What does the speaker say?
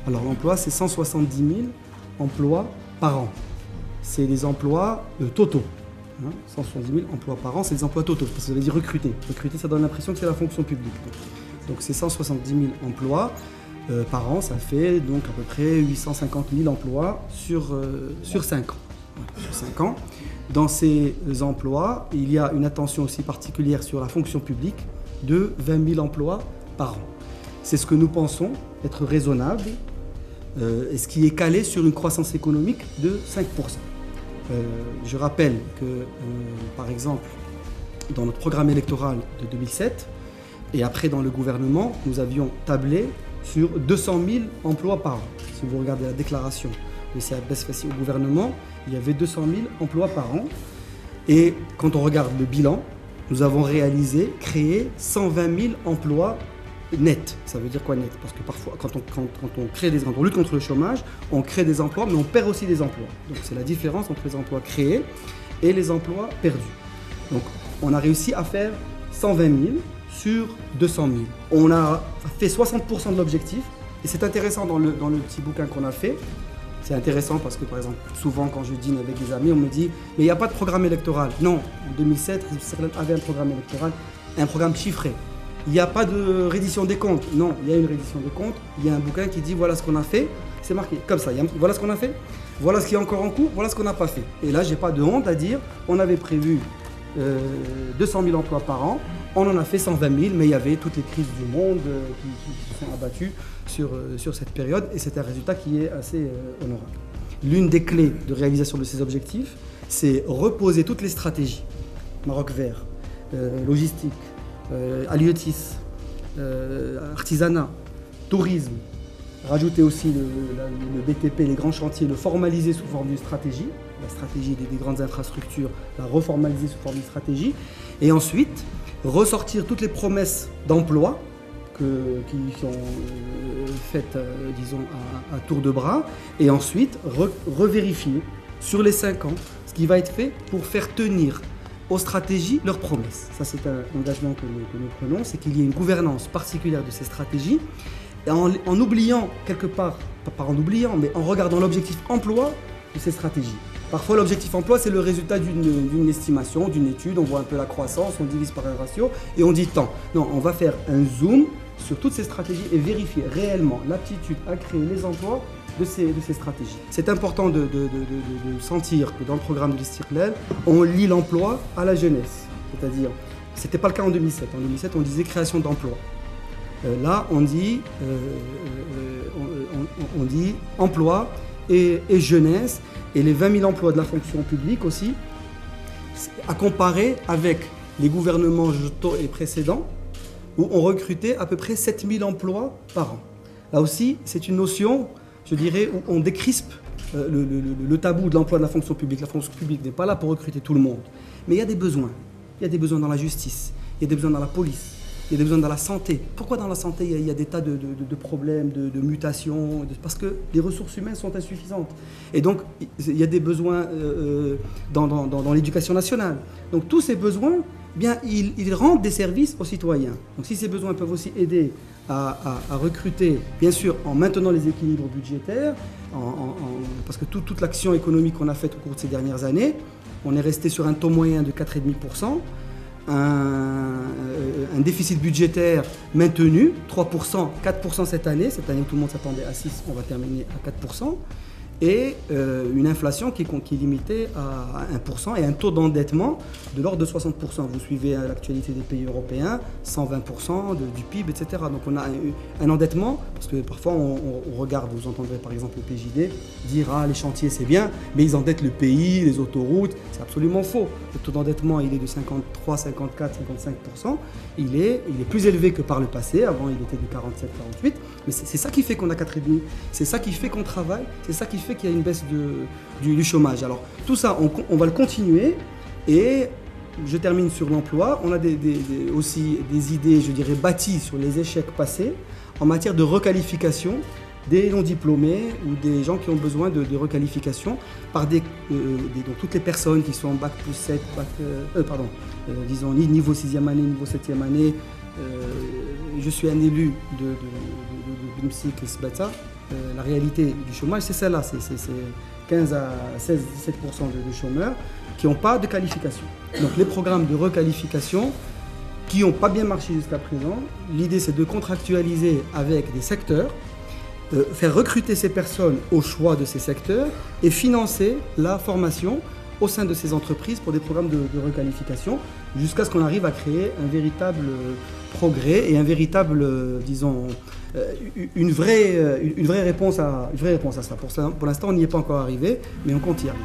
Alors l'emploi, c'est 170 000 emplois par an. C'est des emplois totaux. 170 000 emplois par an, c'est des emplois totaux. Parce que vous avez dit recruter. Recruter, ça donne l'impression que c'est la fonction publique. Donc c'est 170 000 emplois par an, ça fait donc à peu près 850 000 emplois sur 5 ans. Sur 5 ans. Dans ces emplois, il y a une attention aussi particulière sur la fonction publique de 20 000 emplois par an. C'est ce que nous pensons être raisonnable et ce qui est calé sur une croissance économique de 5%. Je rappelle que, par exemple, dans notre programme électoral de 2007 et après dans le gouvernement, nous avions tablé sur 200 000 emplois par an. Si vous regardez la déclaration de CABES faite au gouvernement, il y avait 200 000 emplois par an. Et quand on regarde le bilan, nous avons créé 120 000 emplois nets. Ça veut dire quoi net? Parce que parfois, quand on crée des emplois, on lutte contre le chômage, on crée des emplois, mais on perd aussi des emplois. Donc c'est la différence entre les emplois créés et les emplois perdus. Donc on a réussi à faire 120 000 sur 200 000. On a fait 60% de l'objectif. Et c'est intéressant dans le petit bouquin qu'on a fait. C'est intéressant parce que, par exemple, souvent quand je dîne avec des amis, on me dit « Mais il n'y a pas de programme électoral ». Non, en 2007, Israël avait un programme électoral, un programme chiffré. Il n'y a pas de reddition des comptes. Non, il y a une reddition des comptes. Il y a un bouquin qui dit « Voilà ce qu'on a fait ». C'est marqué comme ça. Voilà ce qu'on a fait, voilà ce qui est encore en cours, voilà ce qu'on n'a pas fait. Et là, je n'ai pas de honte à dire on avait prévu 200 000 emplois par an. On en a fait 120 000, mais il y avait toutes les crises du monde qui se sont abattues sur cette période, et c'est un résultat qui est assez honorable. L'une des clés de réalisation de ces objectifs, c'est reposer toutes les stratégies, Maroc vert, logistique, halieutisme, artisanat, tourisme, rajouter aussi le BTP, les grands chantiers, le formaliser sous forme d'une stratégie, la stratégie des grandes infrastructures, la reformaliser sous forme d'une stratégie, et ensuite ressortir toutes les promesses d'emploi qui sont faites, disons, à tour de bras, et ensuite revérifier sur les 5 ans ce qui va être fait pour faire tenir aux stratégies leurs promesses. Ça, c'est un engagement que nous prenons, c'est qu'il y ait une gouvernance particulière de ces stratégies, et en oubliant quelque part, pas en oubliant, mais en regardant l'objectif emploi de ces stratégies. Parfois, l'objectif emploi, c'est le résultat d'une estimation, d'une étude, on voit un peu la croissance, on divise par un ratio et on dit tant. Non, on va faire un zoom sur toutes ces stratégies et vérifier réellement l'aptitude à créer les emplois de ces stratégies. C'est important de sentir que dans le programme de l'Istiqlal, on lie l'emploi à la jeunesse. C'est-à-dire, ce n'était pas le cas en 2007. En 2007, on disait création d'emplois. Là, on dit emploi et jeunesse, et les 20 000 emplois de la fonction publique aussi, à comparer avec les gouvernements et précédents, où on recrutait à peu près 7 000 emplois par an. Là aussi, c'est une notion, je dirais, où on décrispe le tabou de l'emploi de la fonction publique. La fonction publique n'est pas là pour recruter tout le monde, mais il y a des besoins. Il y a des besoins dans la justice, il y a des besoins dans la police, il y a des besoins dans la santé. Pourquoi dans la santé il y a des tas de problèmes, de mutations? Parce que les ressources humaines sont insuffisantes. Et donc, il y a des besoins dans l'éducation nationale. Donc, tous ces besoins, bien, ils rendent des services aux citoyens. Donc, si ces besoins peuvent aussi aider à recruter, bien sûr, en maintenant les équilibres budgétaires, parce que toute l'action économique qu'on a faite au cours de ces dernières années, on est resté sur un taux moyen de 4,5%. Un déficit budgétaire maintenu, 3%, 4% cette année où tout le monde s'attendait à 6%, on va terminer à 4%, et une inflation qui est limitée à 1% et un taux d'endettement de l'ordre de 60%. Vous suivez l'actualité des pays européens, 120% du PIB, etc. Donc on a un endettement, parce que parfois on regarde, vous entendrez par exemple le PJD dire « Ah, les chantiers c'est bien, mais ils endettent le pays, les autoroutes ». C'est absolument faux. Le taux d'endettement il est de 53, 54, 55%. Il est plus élevé que par le passé, avant il était de 47, 48%. Mais c'est ça qui fait qu'on a 4,5%, c'est ça qui fait qu'on travaille, c'est ça qui fait qu'il y a une baisse du chômage. Alors tout ça, on va le continuer, et je termine sur l'emploi. On a aussi des idées, je dirais, bâties sur les échecs passés en matière de requalification des non-diplômés ou des gens qui ont besoin de requalification par donc toutes les personnes qui sont bac plus 7, disons niveau 6e année, niveau 7e année. Je suis un élu de Bimsik et Sbata. la réalité du chômage, c'est celle-là. C'est 15 à 16, 17% de chômeurs qui n'ont pas de qualification. Donc les programmes de requalification qui n'ont pas bien marché jusqu'à présent, l'idée c'est de contractualiser avec des secteurs, faire recruter ces personnes au choix de ces secteurs et financer la formation au sein de ces entreprises pour des programmes de requalification jusqu'à ce qu'on arrive à créer un véritable progrès et un véritable, disons, une vraie réponse à ça. Pour l'instant, on n'y est pas encore arrivé, mais on compte y arriver.